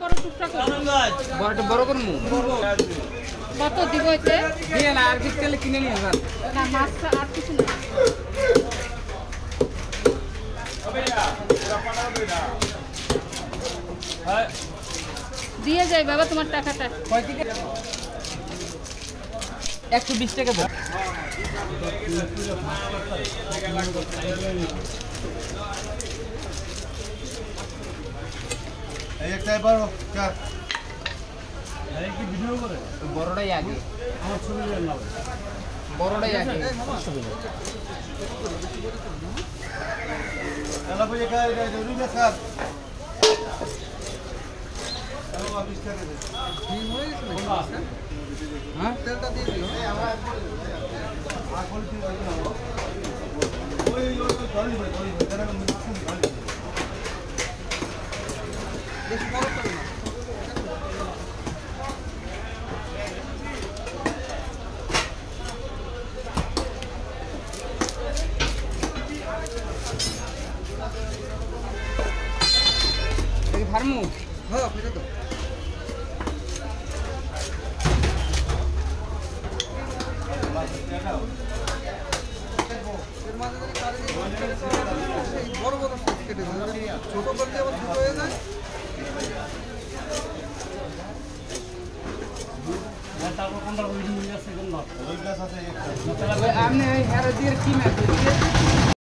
বড় টুকরা করুন বড়টা বড় করমু কত দিব এতে দিয়ে না আর কিছু তেলে কিনে নিয়ে যান না মাছ আর কিছু না দিয়ে যাই বাবা তোমার টাকাটা কয় থেকে 120 টাকা দাও এই একটাই বড় চা এই কি ভিডিও করে বড়টাই আগে আমার ছবি না বড়টাই আগে এলা পয়সা খাই যায় জরুরি না স্যার আমি অফিস থেকে দে হ্যাঁ তেলটা দিয়ে দিও আর কোন দিন না ওই ধরি তারা মেশিন ধরি বেশি বড় করে না এই ফার্মু হ্যাঁ ফিরে দাও বড় বড় কেটে ছোট করলে আবার ছোট হয়ে যায় তারপর কোনটা ওই নিয়ে আসছে কোন না ওই গাছ আছে একটা আপনি এই হেয়ার দিয়ে কি মাছ